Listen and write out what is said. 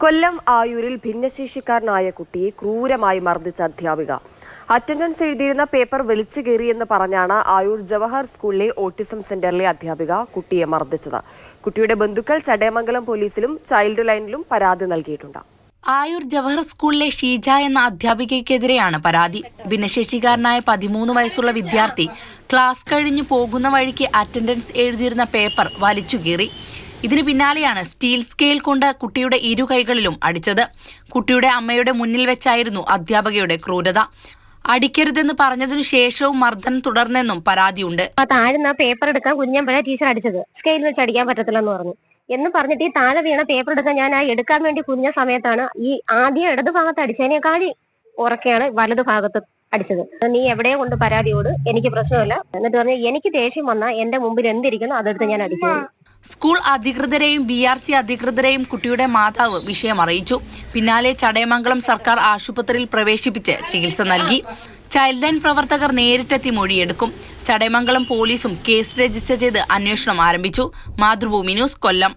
കൊല്ലം ആയൂരിൽ ഭിന്നശേഷിക്കാരനായ കുട്ടിയെ ക്രൂരമായി മർദ്ദിച്ച അധ്യാപിക. അറ്റൻഡൻസ് എഴുതിയിരുന്ന പേപ്പർ വലിച്ചു കീറിയെന്ന് പറഞ്ഞാണ് ആയൂർ ജവഹർ സ്കൂളിലെ ഓട്ടിസം സെന്ററിലെ അധ്യാപിക കുട്ടിയെ മർദ്ദിച്ചത്. കുട്ടിയുടെ ബന്ധുക്കൾ ചടയമംഗലം പോലീസിലും ചൈൽഡ് ലൈനിലും പരാതി നൽകിയിട്ടുണ്ട്. ആയൂർ ജവഹർ സ്കൂളിലെ ഷീജ എന്ന അധ്യാപികയ്ക്കെതിരെയാണ് പരാതി. ഭിന്നശേഷിക്കാരനായ 13 വയസ്സുള്ള വിദ്യാർത്ഥി ക്ലാസ് കഴിഞ്ഞു പോകുന്ന വഴിക്ക് അറ്റൻഡൻസ് എഴുതിയിരുന്ന പേപ്പർ വലിച്ചു കീറി. ഇതിന് പിന്നാലെയാണ് സ്റ്റീൽ സ്കെയിൽ കൊണ്ട് കുട്ടിയുടെ ഇരു കൈകളിലും അടിച്ചത്. കുട്ടിയുടെ അമ്മയുടെ മുന്നിൽ വെച്ചായിരുന്നു അധ്യാപകയുടെ ക്രൂരത. അടിക്കരുതെന്ന് പറഞ്ഞതിനു ശേഷവും മർദ്ദനം തുടർന്നെന്നും പരാതിയുണ്ട്. താഴ്ന്ന പേപ്പർ എടുക്കാൻ കുഞ്ഞമ്പഴ ടീച്ചർ അടിച്ചത്, സ്കെയിൽ വെച്ച് അടിക്കാൻ പറ്റത്തില്ലെന്ന് പറഞ്ഞു എന്ന് പറഞ്ഞിട്ട് ഈ താഴെ വീണ പേപ്പർ എടുക്കാൻ ഞാൻ എടുക്കാൻ വേണ്ടി കുഞ്ഞ സമയത്താണ് ഈ ആദ്യം ഇടതു ഭാഗത്ത് അടിച്ചതിനേക്കാളി ഉറക്കെയാണ് വലതു ഭാഗത്ത് അടിച്ചത്. നീ എവിടെയോ കൊണ്ട് പരാതിയോട്, എനിക്ക് പ്രശ്നമില്ല എന്നിട്ട് പറഞ്ഞു എനിക്ക് ദേഷ്യം വന്നാൽ എന്റെ മുമ്പിൽ എന്തിരിക്കുന്നു അതെടുത്ത് ഞാൻ അടിക്കുന്നു. സ്കൂൾ അധികൃതരെയും BRC അധികൃതരെയും കുട്ടിയുടെ മാതാവ് വിഷയം അറിയിച്ചു. പിന്നാലെ ചടയമംഗലം സർക്കാർ ആശുപത്രിയിൽ പ്രവേശിപ്പിച്ച് ചികിത്സ നൽകി. ചൈൽഡ് ലൈൻ പ്രവർത്തകർ നേരിട്ടെത്തി മൊഴിയെടുക്കും. ചടയമംഗലം പോലീസും കേസ് രജിസ്റ്റർ ചെയ്ത് അന്വേഷണം ആരംഭിച്ചു. മാതൃഭൂമി ന്യൂസ്, കൊല്ലം.